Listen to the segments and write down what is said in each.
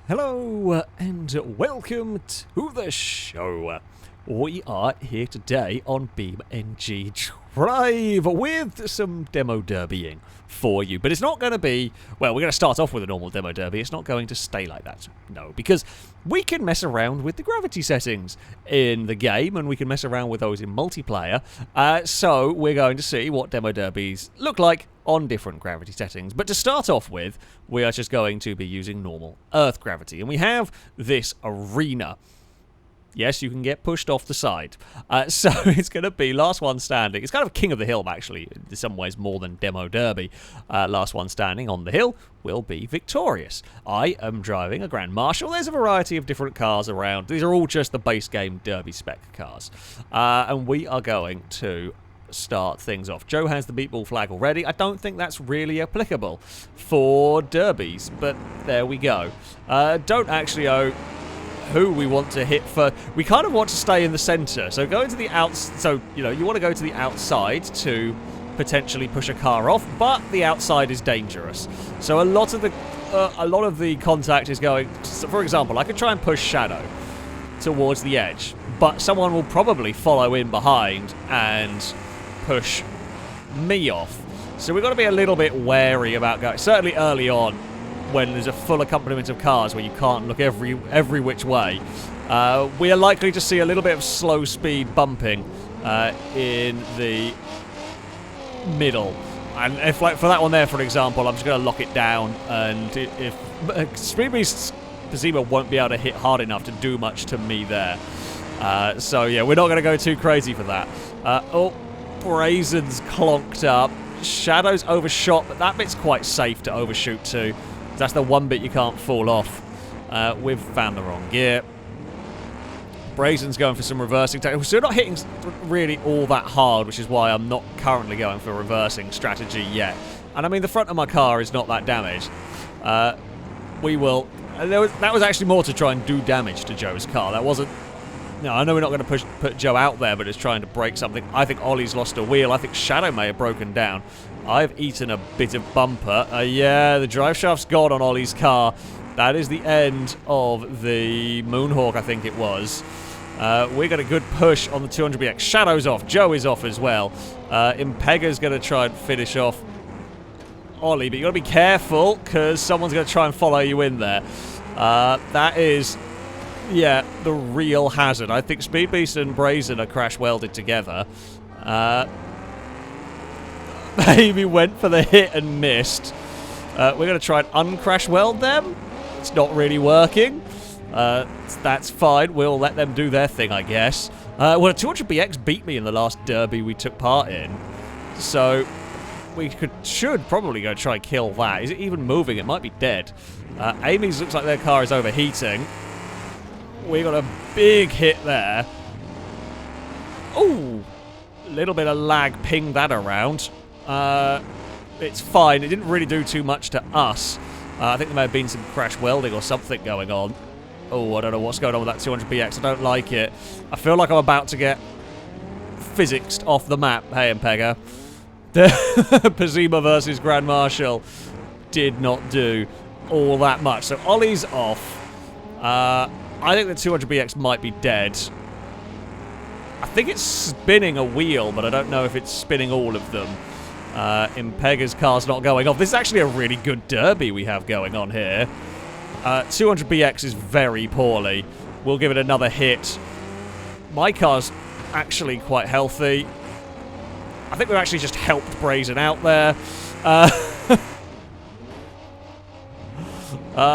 Hello and welcome to the show. We are here today on BeamNG Drive with some demo derbying for you. But it's not going to be, well, we're going to start off with a normal demo derby. It's not going to stay like that. No, because we can mess around with the gravity settings in the game, and we can mess around with those in multiplayer. So we're going to see what demo derbies look like on different gravity settings. But to start off with, we are just going to be using normal Earth gravity. And we have this arena. Yes, you can get pushed off the side. So it's going to be last one standing. It's kind of king of the hill, actually, in some ways more than demo derby. Last one standing on the hill will be victorious. I am driving a Grand Marshal. There's a variety of different cars around. These are all just the base game derby spec cars. And we are going to start things off. Joe has the meatball flag already. I don't think that's really applicable for derbies, but there we go. Don't actually know who we want to hit for. We kind of want to stay in the center, so go into the so you want to go to the outside to potentially push a car off, but the outside is dangerous, so a lot of the contact is going. So for example, I could try and push Shadow towards the edge, but someone will probably follow in behind and push me off, so we've got to be a little bit wary about going, certainly early on, when there's a full accompaniment of cars where you can't look every which way. We are likely to see a little bit of slow speed bumping in the middle. And if, like, for that one there, for example, I'm just going to lock it down, and if Speed Beast's Pazima won't be able to hit hard enough to do much to me there. So yeah, we're not going to go too crazy for that. Oh, Brazen's clonked up. Shadow's overshot, but that bit's quite safe to overshoot to. That's the one bit you can't fall off. We've found the wrong gear. Brazen's going for some reversing. So we're not hitting really all that hard, which is why I'm not currently going for a reversing strategy yet. And I mean, the front of my car is not that damaged. We will. That was actually more to try and do damage to Joe's car. That wasn't. No, I know we're not going to put Joe out there, but it's trying to break something. I think Ollie's lost a wheel. I think Shadow may have broken down. I've eaten a bit of bumper. Yeah, the drive shaft's gone on Ollie's car. That is the end of the Moonhawk, I think it was. We got a good push on the 200BX. Shadow's off. Joe is off as well. Impega's going to try and finish off Ollie, but you got to be careful because someone's going to try and follow you in there. That is, yeah, the real hazard. I think Speed Beast and Brazen are crash welded together. Maybe went for the hit and missed. We're going to try and uncrash weld them. It's not really working. That's fine. We'll let them do their thing, I guess. Well, a 200BX beat me in the last derby we took part in. So we should probably go try and kill that. Is it even moving? It might be dead. Amy's looks like their car is overheating. We got a big hit there. Ooh, a little bit of lag pinged that around. It's fine. It didn't really do too much to us. I think there may have been some crash welding or something going on. Oh, I don't know what's going on with that 200BX. I don't like it. I feel like I'm about to get physicsed off the map. Hey, Impega. The Pazima versus Grand Marshal did not do all that much. So Ollie's off. I think the 200BX might be dead. I think it's spinning a wheel, but I don't know if it's spinning all of them. Impega's car's not going off. This is actually a really good derby we have going on here. 200BX is very poorly. We'll give it another hit. My car's actually quite healthy. I think we've actually just helped Brazen out there.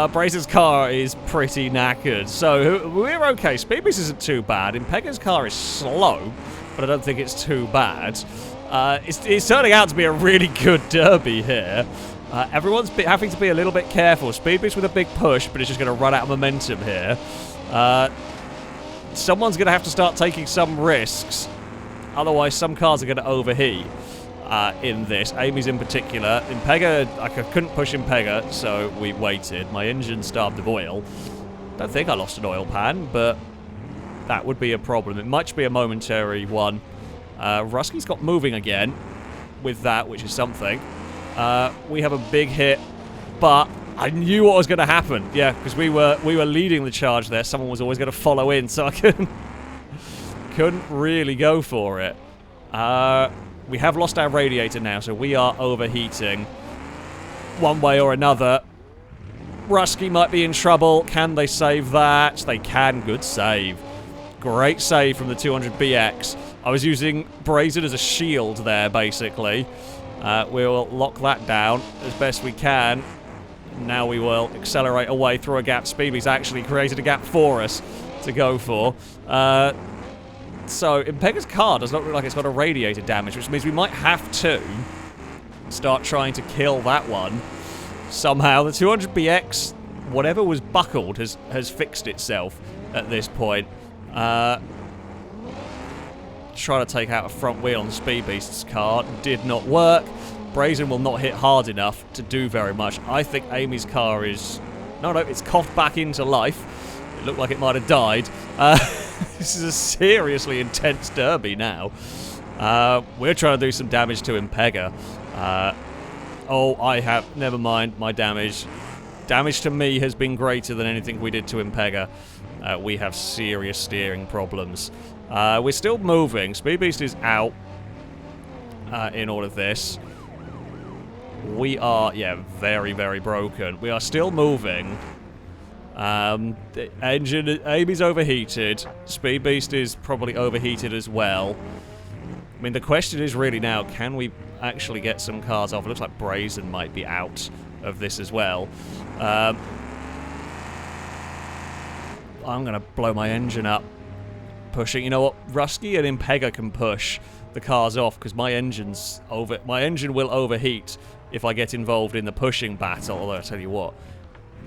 Brazen's car is pretty knackered, so we're okay. Speed Beast isn't too bad. Impega's car is slow, but I don't think it's too bad. It's turning out to be a really good derby here. Everyone's having to be a little bit careful. Speed Beast with a big push, but it's just going to run out of momentum here. Someone's going to have to start taking some risks. Otherwise, some cars are going to overheat in this. Amy's in particular. Impega, I couldn't push Impega, so we waited. My engine starved of oil. Don't think I lost an oil pan, but that would be a problem. It might be a momentary one. Rusky's got moving again with that, which is something. We have a big hit, but I knew what was going to happen. Yeah, because we were leading the charge there. Someone was always going to follow in, so I couldn't really go for it. We have lost our radiator now, so we are overheating one way or another. Rusky might be in trouble. Can they save that? They can. Good save. Great save from the 200BX. I was using Brazen as a shield there, basically. We'll lock that down as best we can. Now we will accelerate away through a gap. Speedy's actually created a gap for us to go for. So, Impega's car does not look like it's got a radiator damage, which means we might have to start trying to kill that one somehow. The 200BX, whatever was buckled, has fixed itself at this point. Trying to take out a front wheel on Speed Beast's car did not work. Brazen will not hit hard enough to do very much. I think Amy's car is... No, it's coughed back into life. It looked like it might have died. This is a seriously intense derby now. We're trying to do some damage to Impega. Never mind, my damage. Damage to me has been greater than anything we did to Impega. We have serious steering problems. We're still moving. Speed Beast is out in all of this. We are, very, very broken. We are still moving. The engine, Amy's overheated. Speed Beast is probably overheated as well. I mean, the question is really now, can we actually get some cars off? It looks like Brazen might be out of this as well. I'm going to blow my engine up. Pushing, you know what? Rusky and Impega can push the cars off because my engine will overheat if I get involved in the pushing battle. Although I tell you what,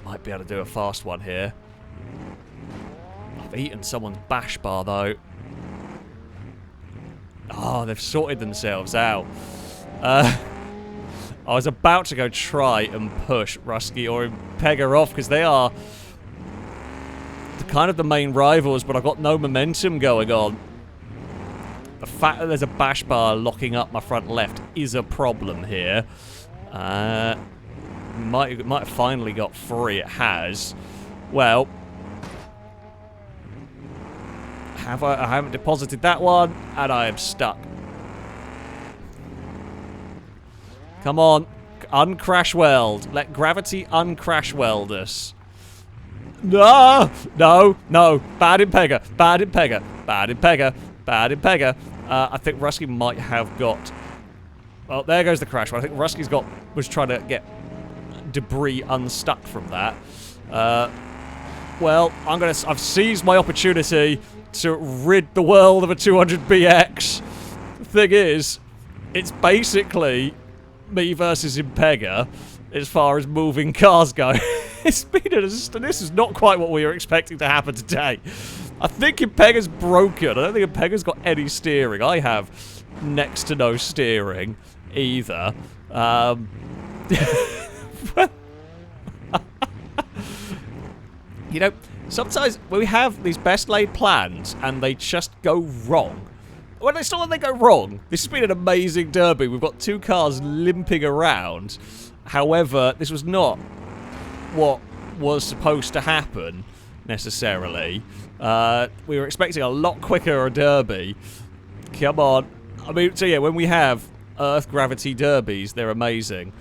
might be able to do a fast one here. I've eaten someone's bash bar though. Oh, they've sorted themselves out. I was about to go try and push Rusky or Impega off because they are kind of the main rivals, but I've got no momentum going on. The fact that there's a bash bar locking up my front left is a problem here. Might have finally got free. It has. Well, I haven't deposited that one, and I am stuck. Come on, uncrash weld. Let gravity uncrash weld us. No, bad Impega, bad Impega, bad Impega, bad Impega. I think Rusky might have got... Well, there goes the crash. I think Rusky's was trying to get debris unstuck from that. Well, I've seized my opportunity to rid the world of a 200BX. The thing is, it's basically me versus Impega as far as moving cars go. This is not quite what we were expecting to happen today. I think Impega's broken. I don't think Impega's got any steering. I have next to no steering either. You know, sometimes we have these best laid plans and they just go wrong. When it's not when they go wrong. This has been an amazing derby. We've got two cars limping around. However, this was not what was supposed to happen, necessarily. We were expecting a lot quicker a derby. Come on. I mean, so yeah, when we have Earth gravity derbies, they're amazing.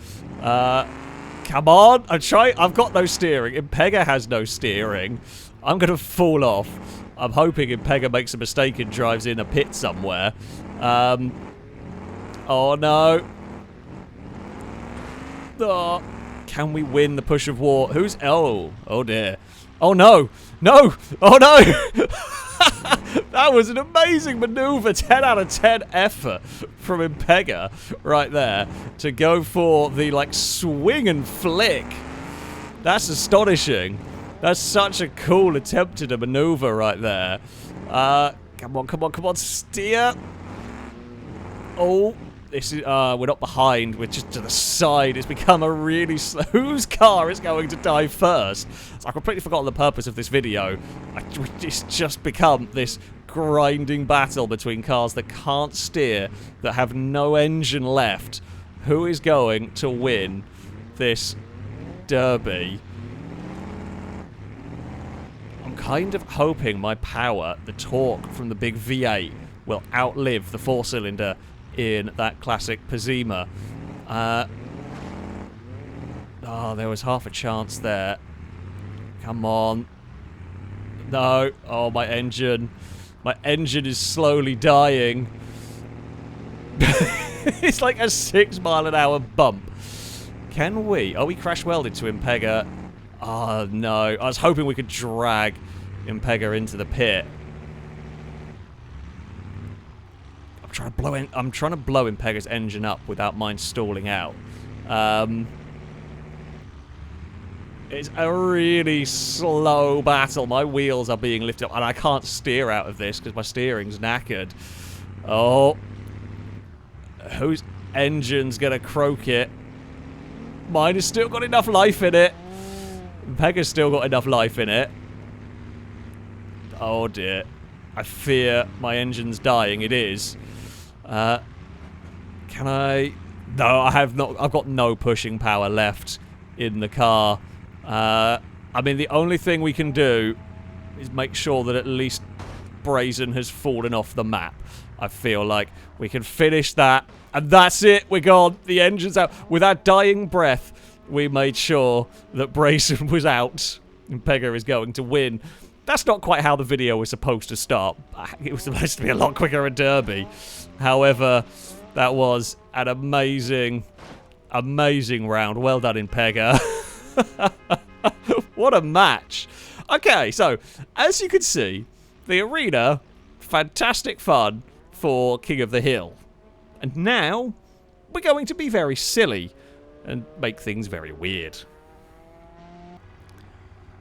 Come on. I've got no steering. Impega has no steering. I'm going to fall off. I'm hoping Impega makes a mistake and drives in a pit somewhere. Oh, no. Oh, can we win the push of war? Who's... Oh dear. Oh, no. No. Oh, no. That was an amazing maneuver. 10 out of 10 effort from Impega right there to go for the, like, swing and flick. That's astonishing. That's such a cool attempt at a maneuver right there. Come on, steer. Oh, this is, we're not behind, we're just to the side. It's become a really slow... Whose car is going to die first? So I've completely forgotten the purpose of this video. It's just become this grinding battle between cars that can't steer, that have no engine left. Who is going to win this derby. I'm kind of hoping my power, the torque from the big V8, will outlive the 4-cylinder in that classic Pazima. Oh, there was half a chance there. Come on. No. Oh, my engine. My engine is slowly dying. It's like a 6-mile-an-hour bump. Can we? Oh, we crash welded to Impega. Oh, no. I was hoping we could drag Impega into the pit. I'm trying to blow Impega's engine up without mine stalling out. It's a really slow battle. My wheels are being lifted up, and I can't steer out of this because my steering's knackered. Oh. Whose engine's gonna croak it? Mine has still got enough life in it. Impega's still got enough life in it. Oh dear. I fear my engine's dying. It is. Can I... No, I have not. I've got no pushing power left in the car. I mean, the only thing we can do is make sure that at least Brazen has fallen off the map. I feel like we can finish that, and that's it. We're gone. The engine's out. With our dying breath, we made sure that Brazen was out. Impega is going to win. That's not quite how the video was supposed to start. It was supposed to be a lot quicker at Derby. However, that was an amazing, amazing round. Well done, Impega. What a match. Okay, so, as you can see, the arena, fantastic fun for King of the Hill. And now, we're going to be very silly and make things very weird.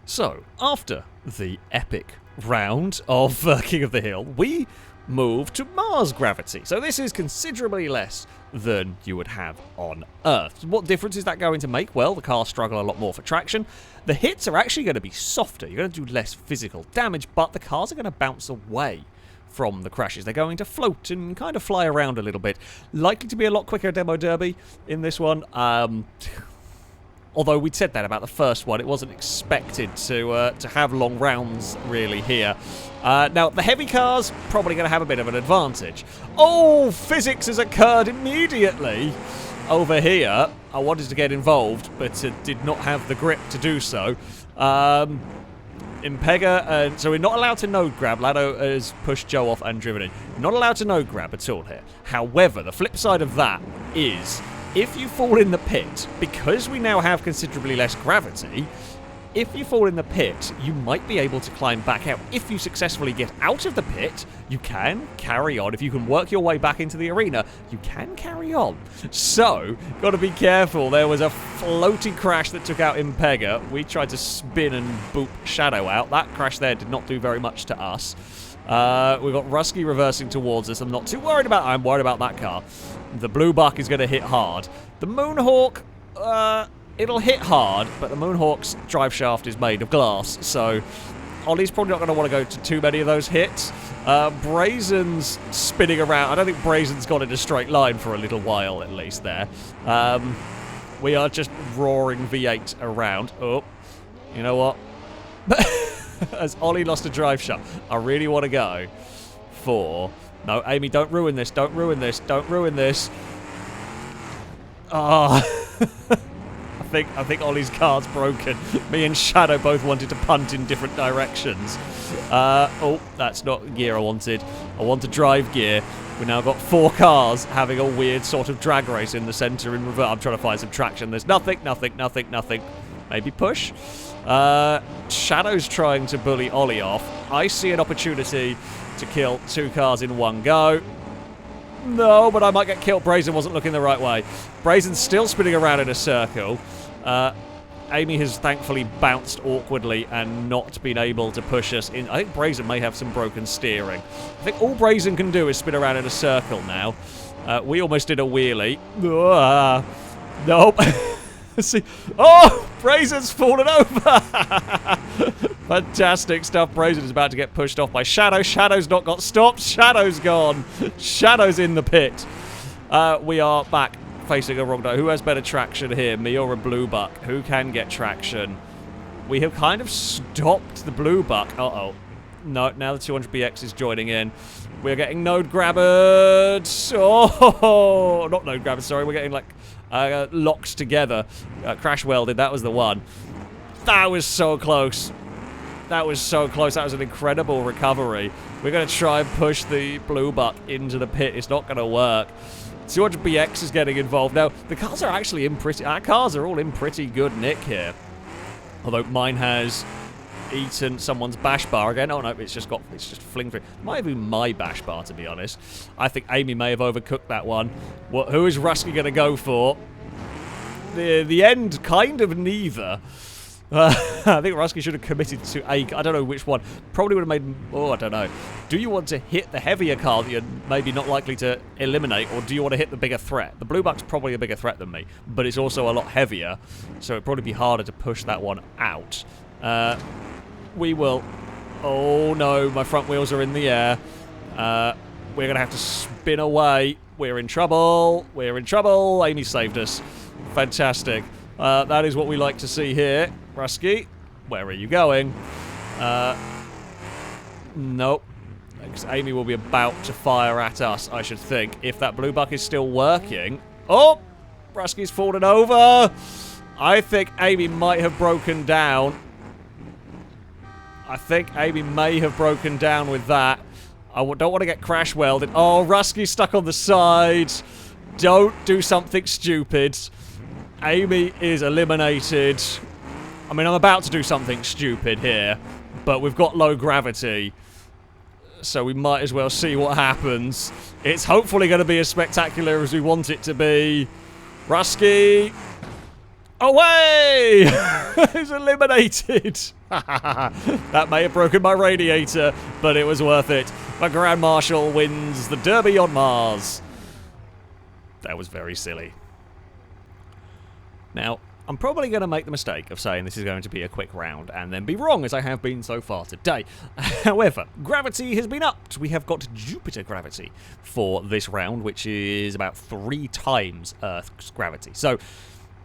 So, after the epic round of King of the Hill, we move to Mars gravity. So this is considerably less than you would have on Earth. What difference is that going to make? Well, the cars struggle a lot more for traction. The hits are actually going to be softer. You're going to do less physical damage, but the cars are going to bounce away from the crashes. They're going to float and kind of fly around a little bit. Likely to be a lot quicker demo derby in this one. Although we'd said that about the first one, it wasn't expected to have long rounds really here. Now, the heavy cars probably going to have a bit of an advantage. Oh, physics has occurred immediately over here. I wanted to get involved, but did not have the grip to do so. Impega, so we're not allowed to node grab. Lado has pushed Joe off and driven in. Not allowed to node grab at all here. However, the flip side of that is, if you fall in the pit, because we now have considerably less gravity, if you fall in the pit, you might be able to climb back out. If you successfully get out of the pit, you can carry on. If you can work your way back into the arena, you can carry on. So, got to be careful. There was a floaty crash that took out Impega. We tried to spin and boop Shadow out. That crash there did not do very much to us. We've got Rusky reversing towards us. I'm not too worried about... I'm worried about that car. The Blue Buck is going to hit hard. The Moonhawk, it'll hit hard, but the Moonhawk's drive shaft is made of glass, so Ollie's probably not going to want to go to too many of those hits. Brazen's spinning around. I don't think Brazen's gone in a straight line for a little while, at least, there. We are just roaring V8 around. Oh, you know what? As Ollie lost a drive shaft, I really want to go for... No, Amy, don't ruin this. Don't ruin this. Don't ruin this. Ah. Oh. I think Ollie's car's broken. Me and Shadow both wanted to punt in different directions. Oh, that's not gear I wanted. I want to drive gear. We've now got 4 cars having a weird sort of drag race in the centre in reverse. I'm trying to find some traction. There's nothing. Maybe push. Shadow's trying to bully Ollie off. I see an opportunity to kill 2 cars in one go. No, but I might get killed. Brazen wasn't looking the right way. Brazen's still spinning around in a circle. Amy has thankfully bounced awkwardly and not been able to push us in. I think Brazen may have some broken steering. I think all Brazen can do is spin around in a circle now. We almost did a wheelie. Nope. See. Oh! Brazen's fallen over! Fantastic stuff. Brazen is about to get pushed off by Shadow. Shadow's not got stopped. Shadow's gone. Shadow's in the pit. We are back facing a wrong door. Who has better traction here, me or a blue buck? Who can get traction? We have kind of stopped the blue buck. Uh-oh. No, now the 200BX is joining in. We're getting node grabbered. Oh, not node grabbered, sorry. We're getting, like, locked together. Crash welded, that was the one. That was so close. That was so close. That was an incredible recovery. We're going to try and push the blue buck into the pit. It's not going to work. 200BX is getting involved. Now, the cars are actually in pretty... Our cars are all in pretty good nick here. Although mine has eaten someone's bash bar again. Oh, no, it's just fling through. Might have been my bash bar, to be honest. I think Amy may have overcooked that one. Who is Rusky going to go for? The end, kind of neither. I think Rusky should have committed to a... I don't know which one. Probably would have made... Oh, I don't know. Do you want to hit the heavier car that you're maybe not likely to eliminate, or do you want to hit the bigger threat? The blue buck's probably a bigger threat than me, but it's also a lot heavier, so it'd probably be harder to push that one out. We will... Oh, no. My front wheels are in the air. We're going to have to spin away. We're in trouble. We're in trouble. Amy saved us. Fantastic. That is what we like to see here. Rusky, where are you going? Nope. Because Amy will be about to fire at us, I should think, if that blue buck is still working. Oh! Rusky's fallen over. I think Amy might have broken down. I think Amy may have broken down with that. I don't want to get crash welded. Oh, Rusky's stuck on the side. Don't do something stupid. Amy is eliminated. I mean, I'm about to do something stupid here, but we've got low gravity, so we might as well see what happens. It's hopefully going to be as spectacular as we want it to be. Rusky! Away! He's eliminated! That may have broken my radiator, but it was worth it. My Grand Marshal wins the Derby on Mars. That was very silly. Now, I'm probably going to make the mistake of saying this is going to be a quick round and then be wrong, as I have been so far today. However, gravity has been upped. We have got Jupiter gravity for this round, which is about 3 times Earth's gravity. So,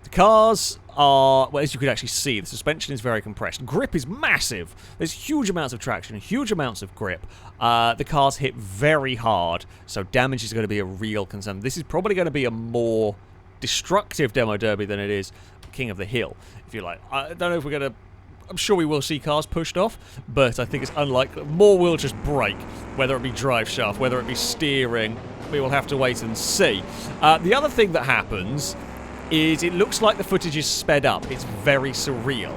the cars are, well, as you could actually see, the suspension is very compressed. Grip is massive. There's huge amounts of traction, huge amounts of grip. The cars hit very hard, so damage is going to be a real concern. This is probably going to be a more destructive demo derby than it is King of the Hill, if you like. I don't know if we're going to... I'm sure we will see cars pushed off, but I think it's unlikely. More will just break, whether it be drive shaft, whether it be steering. We will have to wait and see. The other thing that happens is it looks like the footage is sped up. It's very surreal.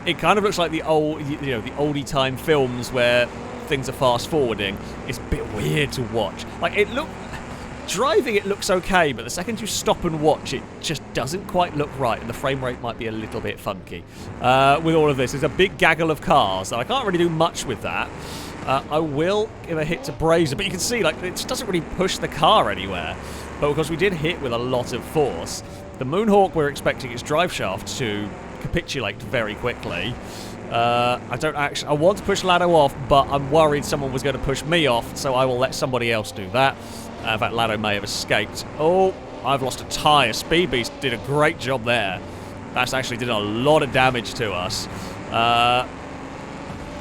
It kind of looks like the old, the oldie time films where things are fast forwarding. It's a bit weird to watch. Like, driving it looks okay, but the second you stop and watch, it just doesn't quite look right, and the frame rate might be a little bit funky. With all of this, there's a big gaggle of cars, and I can't really do much with that. I will give a hit to Brazen, but you can see, like, it just doesn't really push the car anywhere. But because we did hit with a lot of force, the Moonhawk, we're expecting its drive shaft to capitulate very quickly. I want to push Lado off, but I'm worried someone was going to push me off, so I will let somebody else do that. In fact, Lado may have escaped. Oh, I've lost a tyre. Speed Beast did a great job there. That's actually did a lot of damage to us.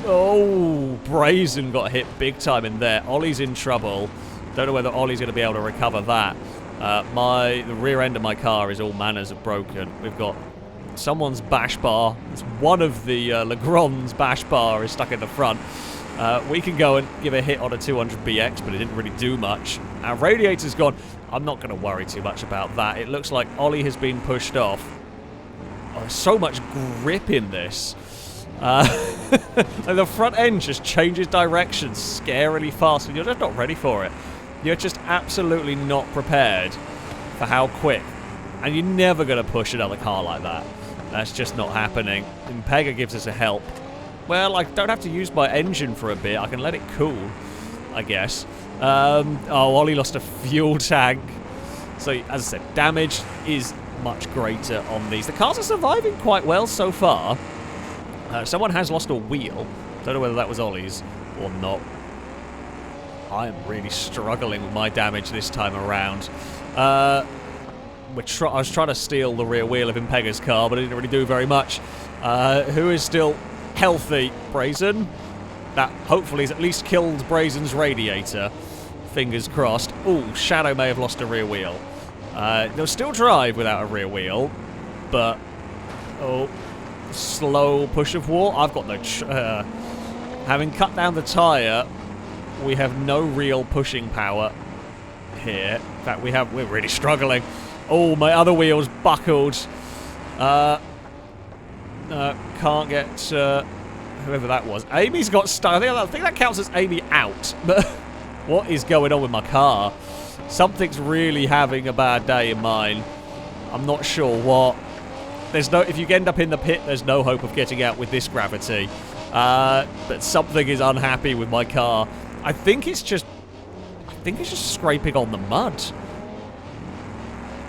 Oh, Brazen got hit big time in there. Ollie's in trouble. Don't know whether Ollie's going to be able to recover that. The rear end of my car is all manners of broken. We've got someone's bash bar. It's one of the Legrand's bash bar is stuck in the front. We can go and give a hit on a 200BX, but it didn't really do much. Our radiator's gone. I'm not going to worry too much about that. It looks like Ollie has been pushed off. Oh, there's so much grip in this. The front end just changes direction scarily fast, and you're just not ready for it. You're just absolutely not prepared for how quick. And you're never going to push another car like that. That's just not happening. And Pega gives us a help. Well, I don't have to use my engine for a bit. I can let it cool, I guess. Oh, Ollie lost a fuel tank. So, as I said, damage is much greater on these. The cars are surviving quite well so far. Someone has lost a wheel. Don't know whether that was Ollie's or not. I am really struggling with my damage this time around. I was trying to steal the rear wheel of Impega's car, but it didn't really do very much. Who is still healthy? Brazen. That hopefully has at least killed Brazen's radiator. Fingers crossed. Ooh, Shadow may have lost a rear wheel. They'll still drive without a rear wheel, but... Oh, slow push of war. I've got no... having cut down the tyre, we have no real pushing power here. In fact, we're really struggling. Oh, my other wheel's buckled. Can't get whoever that was. Amy's got stuck. I think that counts as Amy out. But what is going on with my car? Something's really having a bad day in mine. I'm not sure what. If you end up in the pit, there's no hope of getting out with this gravity. But something is unhappy with my car. I think it's just scraping on the mud.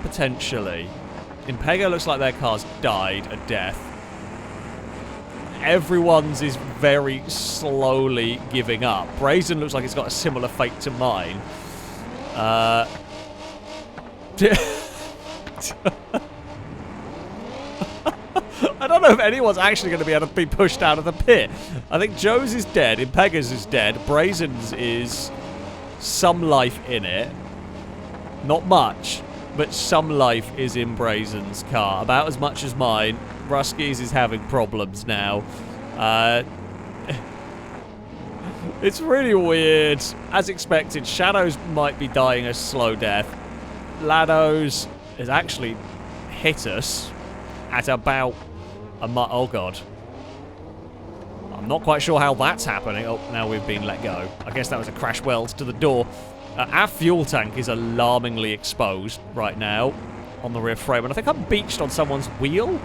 Potentially. Impega looks like their car's died a death. Everyone's is very slowly giving up. Brazen looks like it's got a similar fate to mine. I don't know if anyone's actually going to be able to be pushed out of the pit. I think Joe's is dead, Impega's is dead, Brazen's is some life in it. Not much, but some life is in Brazen's car. About as much as mine. Rusky's is having problems now. It's really weird. As expected, Shadows might be dying a slow death. Lado's has actually hit us at about a oh god. I'm not quite sure how that's happening. Oh, now we've been let go. I guess that was a crash weld to the door. Our fuel tank is alarmingly exposed right now on the rear frame. And I think I'm beached on someone's wheel.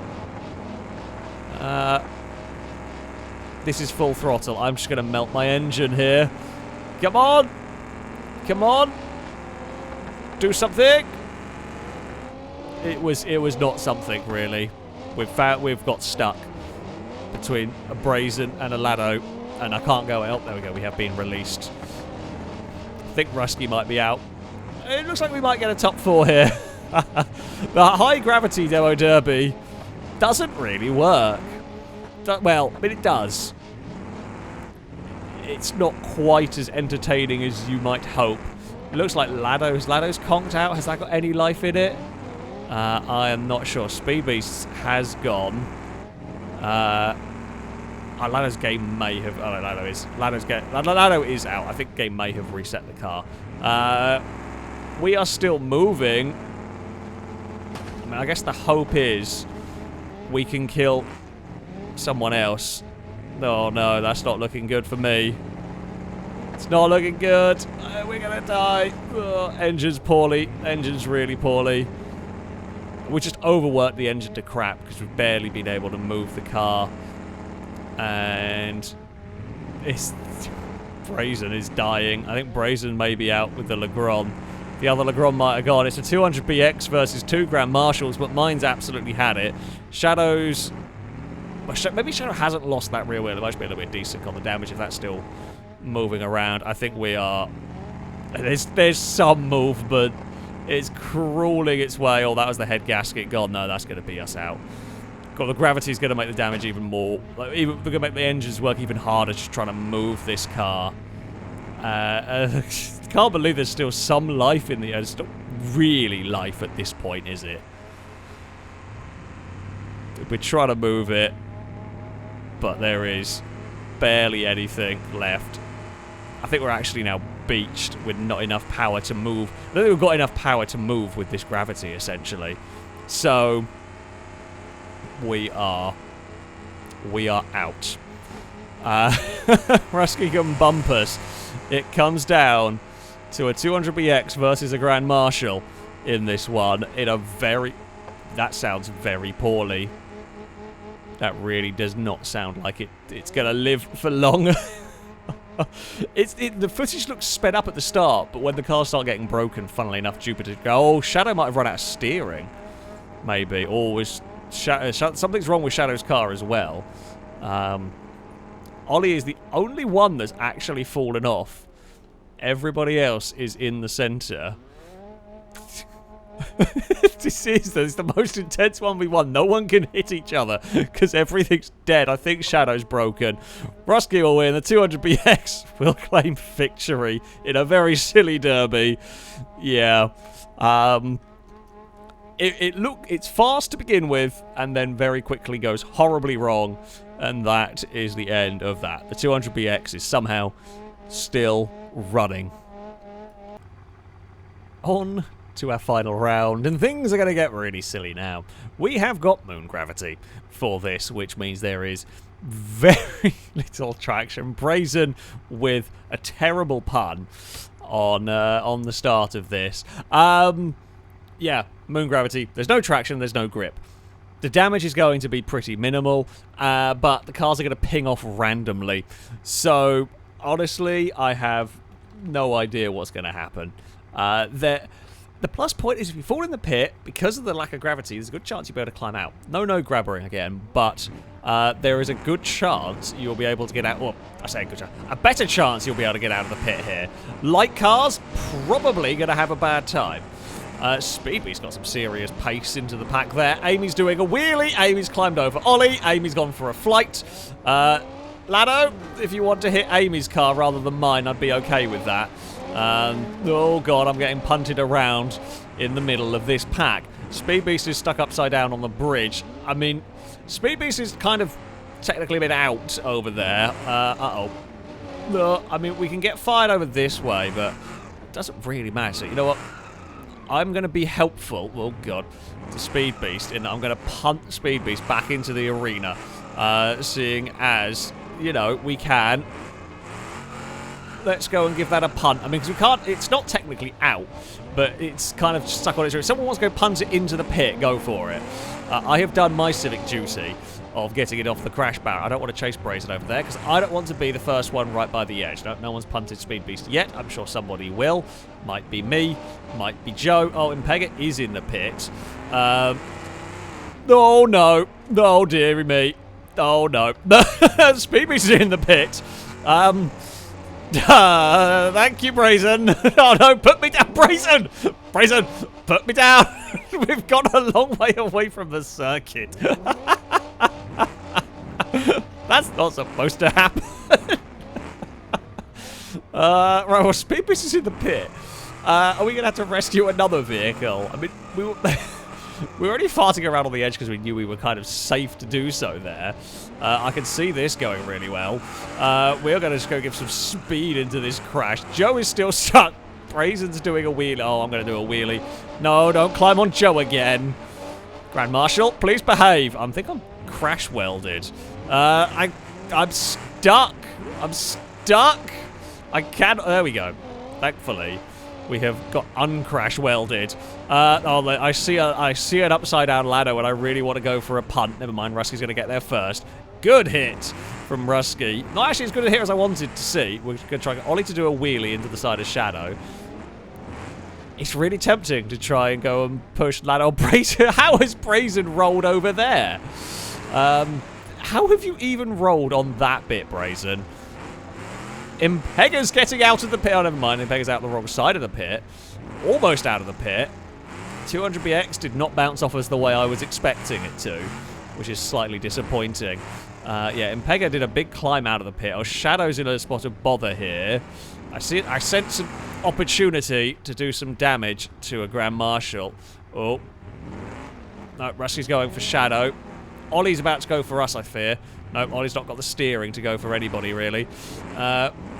This is full throttle. I'm just going to melt my engine here. Come on! Come on! Do something! It was not something, really. We've got stuck between a Brazen and a Lado, and I can't go out. There we go, we have been released. I think Rusky might be out. It looks like we might get a top 4 here. The high gravity demo derby doesn't really work. Well, I mean, it does. It's not quite as entertaining as you might hope. It looks like Lado's conked out. Has that got any life in it? I am not sure. Speed Beast has gone. Lado's game may have... Oh, no, Lado is out. I think game may have reset the car. We are still moving. I mean, I guess the hope is we can kill someone else. Oh, no, that's not looking good for me. It's not looking good. We're going to die. Engine's poorly. Engine's really poorly. We just overworked the engine to crap because we've barely been able to move the car. And Brazen is dying. I think Brazen may be out with the Legrand. The other Legrand might have gone. It's a 200BX versus 2 Grand Marshals, but mine's absolutely had it. Shadows... Maybe Shadow hasn't lost that rear wheel. It might be a little bit decent on the damage if that's still moving around. I think we are... There's some movement. It's crawling its way. Oh, that was the head gasket. God, no, that's going to be us out. God, the gravity's going to make the damage even more. Like, we're going to make the engines work even harder just trying to move this car. Can't believe there's still some life in the air. It's not really life at this point, is it? We're trying to move it, but there is barely anything left. I think we're actually now beached with not enough power to move. I don't think we've got enough power to move with this gravity, essentially. So we are out. Rusky can bump us. It comes down to a 200BX versus a Grand Marshal in this one. In a very... That sounds very poorly. That really does not sound like it's going to live for long. The footage looks sped up at the start, but when the cars start getting broken, funnily enough, Jupiter go, oh, Shadow might have run out of steering. Maybe. Or something's wrong with Shadow's car as well. Ollie is the only one that's actually fallen off. Everybody else is in the center. This is the most intense 1v1. No one can hit each other because everything's dead. I think Shadow's broken. Rusky will win. The 200BX will claim victory in a very silly derby. Yeah. It's fast to begin with, and then very quickly goes horribly wrong, and that is the end of that. The 200BX is somehow still running. On to our final round, and things are going to get really silly now. We have got moon gravity for this, which means there is very little traction. Brazen with a terrible pun on the start of this. Yeah, moon gravity. There's no traction, there's no grip. The damage is going to be pretty minimal, but the cars are going to ping off randomly. So, honestly, I have no idea what's going to happen. The plus point is if you fall in the pit, because of the lack of gravity, there's a good chance you'll be able to climb out. No grabbering again, but there is a good chance you'll be able to get out. Well, I say a good chance. A better chance you'll be able to get out of the pit here. Light cars, probably going to have a bad time. Speedbeast's got some serious pace into the pack there. Amy's doing a wheelie. Amy's climbed over Ollie. Amy's gone for a flight. Lado, if you want to hit Amy's car rather than mine, I'd be okay with that. Oh god, I'm getting punted around in the middle of this pack. Speedbeast is stuck upside down on the bridge. I mean, Speedbeast is kind of technically a bit out over there. Uh-oh. No, I mean, we can get fired over this way, but it doesn't really matter. You know what? I'm going to be helpful, oh god, to Speedbeast, and I'm going to punt Speedbeast back into the arena, seeing as, you know, we can. Let's go and give that a punt. I mean, because we can't, it's not technically out, but it's kind of stuck on its route. If someone wants to go punt it into the pit, go for it. I have done my civic duty of getting it off the crash barrier. I don't want to chase Brazen over there, because I don't want to be the first one right by the edge. No one's punted Speedbeast yet. I'm sure somebody will. Might be me. Might be Joe. Oh, Impega is in the pit. Oh, no. Oh, dearie me. Oh, no. Speedbeast is in the pit. Thank you, Brazen. Oh, no, put me down. Brazen! Brazen, put me down. We've gone a long way away from the circuit. That's not supposed to happen. Right, well, Speedbeast is in the pit. Are we going to have to rescue another vehicle? I mean, we were already farting around on the edge because we knew we were kind of safe to do so there. I can see this going really well. We're going to just go give some speed into this crash. Joe is still stuck. Brazen's doing a wheelie. Oh, I'm going to do a wheelie. No, don't climb on Joe again. Grand Marshal, please behave. I think I'm crash welded. I'm stuck. I'm stuck. I can't. There we go. Thankfully, we have got uncrash welded. Oh, I see an upside down ladder when I really want to go for a punt. Never mind, Rusky's going to get there first. Good hit from Rusky. Not actually as good a hit as I wanted to see. We're going to try Ollie to do a wheelie into the side of Shadow. It's really tempting to try and go and push Lado. Brazen. How has Brazen rolled over there? How have you even rolled on that bit, Brazen? Impega's getting out of the pit. Oh, never mind. Impega's out the wrong side of the pit. Almost out of the pit. 200BX did not bounce off as the way I was expecting it to, which is slightly disappointing. Yeah, Impega did a big climb out of the pit. Oh, Shadow's in a spot of bother here. I sense an opportunity to do some damage to a Grand Marshal. Oh. No, Rusky's going for Shadow. Ollie's about to go for us, I fear. No, Ollie's not got the steering to go for anybody, really.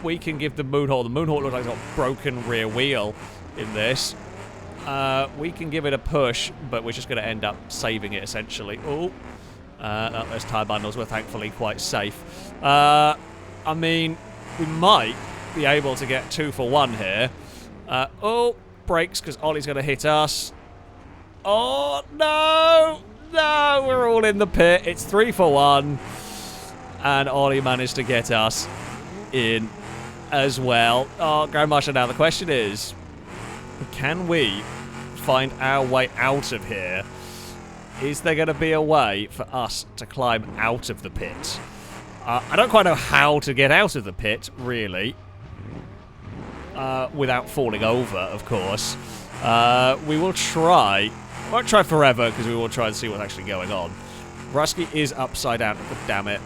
We can give the Moonhawk. The Moonhawk looks like it's got a broken rear wheel in this. We can give it a push, but we're just going to end up saving it, essentially. Oh. No, those tyre bundles were thankfully quite safe. I mean, we might be able to get 2 for 1 here. Oh, brakes, because Ollie's going to hit us. Oh, no! No, we're all in the pit. It's 3 for 1. And Ollie managed to get us in as well. Oh, Grand Marshal, now the question is, can we find our way out of here? Is there going to be a way for us to climb out of the pit? I don't quite know how to get out of the pit, really. Without falling over, of course. We will try. I won't try forever, because we will try and see what's actually going on. Rusky is upside down. But damn it.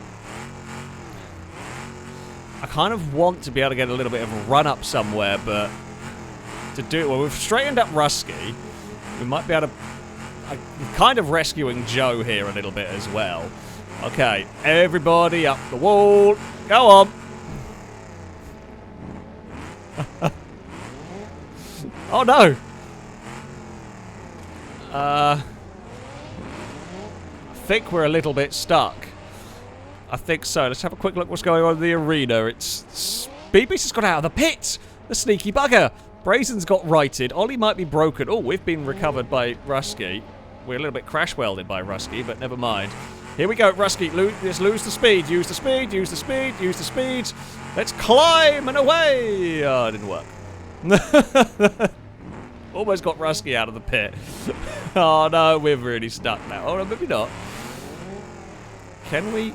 I kind of want to be able to get a little bit of a run up somewhere, but to do it, well, we've straightened up Rusky. We might be able to... I'm kind of rescuing Joe here a little bit as well. Okay, everybody up the wall. Go on. Oh, no. I think we're a little bit stuck. I think so. Let's have a quick look what's going on in the arena. It's... BeamNG has got out of the pit. The sneaky bugger. Brazen's got righted. Ollie might be broken. Oh, we've been recovered by Rusky. We're a little bit crash-welded by Rusky, but never mind. Here we go, Rusky. Let's lose the speed. Use the speed. Use the speed. Use the speed. Let's climb and away. Oh, it didn't work. Almost got Rusky out of the pit. Oh, no. We're really stuck now. Oh, no, maybe not. Can we...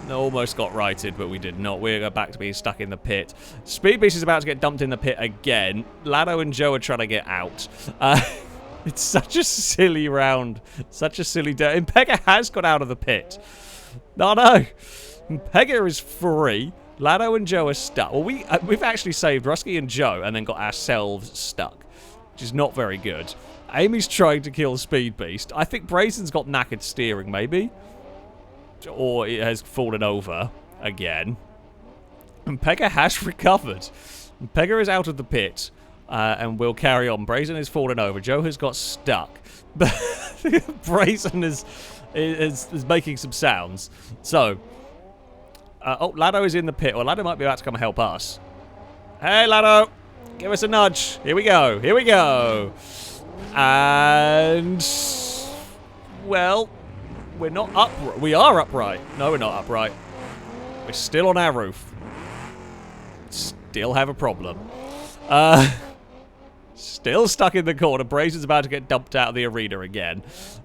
No, almost got righted, but we did not. We're back to being stuck in the pit. Speedbeast is about to get dumped in the pit again. Lado and Joe are trying to get out. It's such a silly round. Such a silly day. And Pega has got out of the pit. No, no. Pega is free. Lado and Joe are stuck. Well, we've actually saved Rusky and Joe and then got ourselves stuck, which is not very good. Amy's trying to kill Speedbeast. I think Brazen's got knackered steering, maybe. Or it has fallen over again. And Pega has recovered. Pega is out of the pit. And we'll carry on. Brazen has fallen over. Joe has got stuck. But Brazen is making some sounds. So, oh, Lado is in the pit. Well, Lado might be about to come and help us. Hey, Lado! Give us a nudge. Here we go. Here we go. And... Well, we're not upright. We are upright. No, we're not upright. We're still on our roof. Still have a problem. Still stuck in the corner. Brazen's about to get dumped out of the arena again.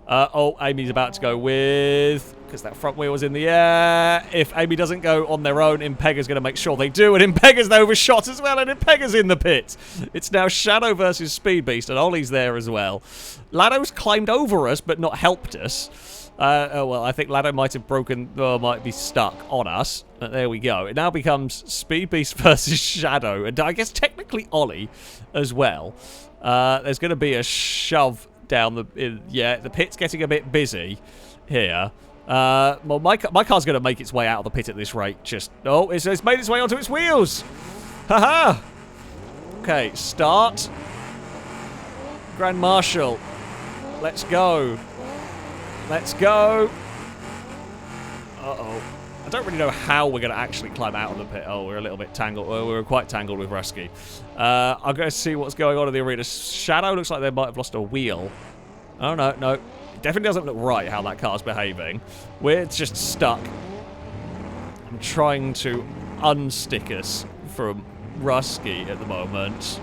Oh, Amy's about to go with... Because that front wheel was in the air. If Amy doesn't go on their own, Impega's going to make sure they do. And Impega's overshot as well. And Impega's in the pit. It's now Shadow versus Speedbeast. And Ollie's there as well. Lado's climbed over us, but not helped us. Oh, well, I think Lado might have broken... Or might be stuck on us. There we go. It now becomes Speedbeast versus Shadow. And I guess technically Ollie as well. There's going to be a shove down the... yeah, the pit's getting a bit busy here. Well, my car's going to make its way out of the pit at this rate. Just... Oh, it's made its way onto its wheels. Haha. Okay, start. Grand Marshal. Let's go. Let's go. Uh-oh. I don't really know how we're going to actually climb out of the pit. Oh, we're a little bit tangled. Well, we're quite tangled with Rusky. I'm going to see what's going on in the arena. Shadow looks like they might have lost a wheel. Oh, no, no. It definitely doesn't look right how that car's behaving. We're just stuck. I'm trying to unstick us from Rusky at the moment.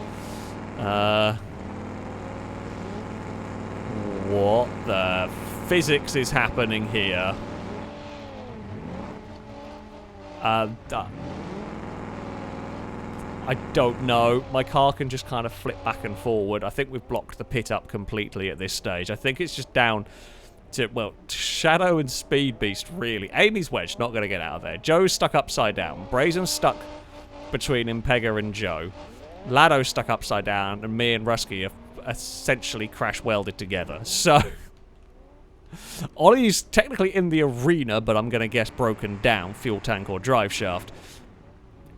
What the physics is happening here? I don't know. My car can just kind of flip back and forward. I think we've blocked the pit up completely at this stage. I think it's just down to, well, Shadow and Speedbeast, really. Amy's wedged, not going to get out of there. Joe's stuck upside down. Brazen's stuck between Impega and Joe. Lado's stuck upside down, and me and Rusky are essentially crash-welded together. So... Ollie's technically in the arena, but I'm going to guess broken down. Fuel tank or drive shaft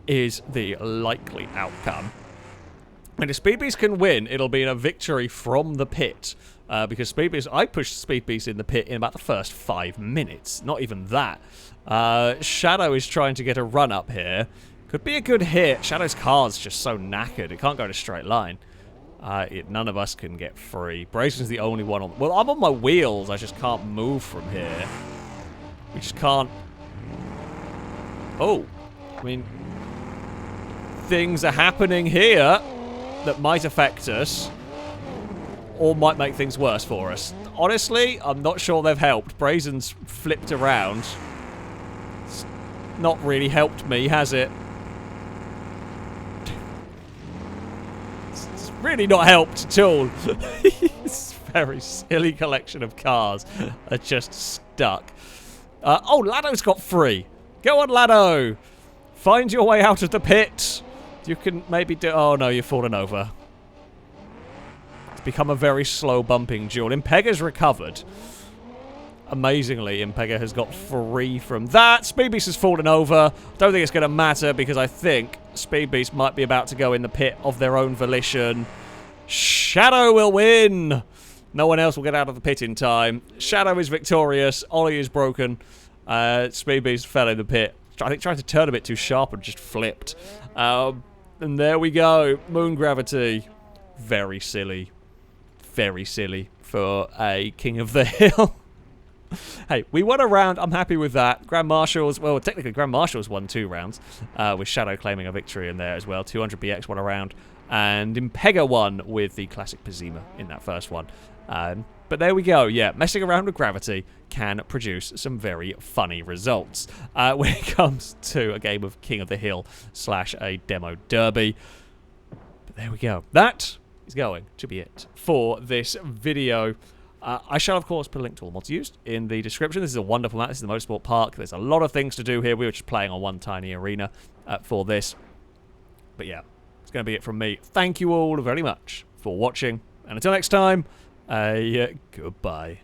is the likely outcome. And if Speedbeast can win, it'll be a victory from the pit. Because Speedbeast, I pushed Speedbeast in the pit in about the first 5 minutes. Not even that. Shadow is trying to get a run up here. Could be a good hit. Shadow's car's just so knackered. It can't go in a straight line. None of us can get free. Brazen's the only one on... Well, I'm on my wheels. I just can't move from here. We just can't... Oh. I mean... Things are happening here that might affect us. Or might make things worse for us. Honestly, I'm not sure they've helped. Brazen's flipped around. It's not really helped me, has it? really not helped at all. It's a very silly collection of cars are just stuck. Oh, Lado's got free. Go on, Lado. Find your way out of the pit. You can maybe do... Oh, no, you've fallen over. It's become a very slow bumping duel. Impega's recovered. Amazingly, Impega has got free from that. Speed Beast has fallen over. Don't think it's going to matter because I think Speed Beast might be about to go in the pit of their own volition. Shadow will win. No one else will get out of the pit in time. Shadow is victorious. Ollie is broken. Speed Beast fell in the pit. I think tried to turn a bit too sharp and just flipped. And there we go. Moon gravity. Very silly. Very silly for a King of the Hill. Hey, we won a round. I'm happy with that. Grand Marshals, well, technically Grand Marshals won 2 rounds, with Shadow claiming a victory in there as well. 200 BX won a round, and Impega won with the classic Pazima in that first one. But there we go. Yeah, messing around with gravity can produce some very funny results when it comes to a game of King of the Hill / a demo derby. But there we go. That is going to be it for this video. I shall, of course, put a link to all the mods used in the description. This is a wonderful map. This is the Motorsport Park. There's a lot of things to do here. We were just playing on one tiny arena for this. But yeah, it's going to be it from me. Thank you all very much for watching. And until next time, goodbye.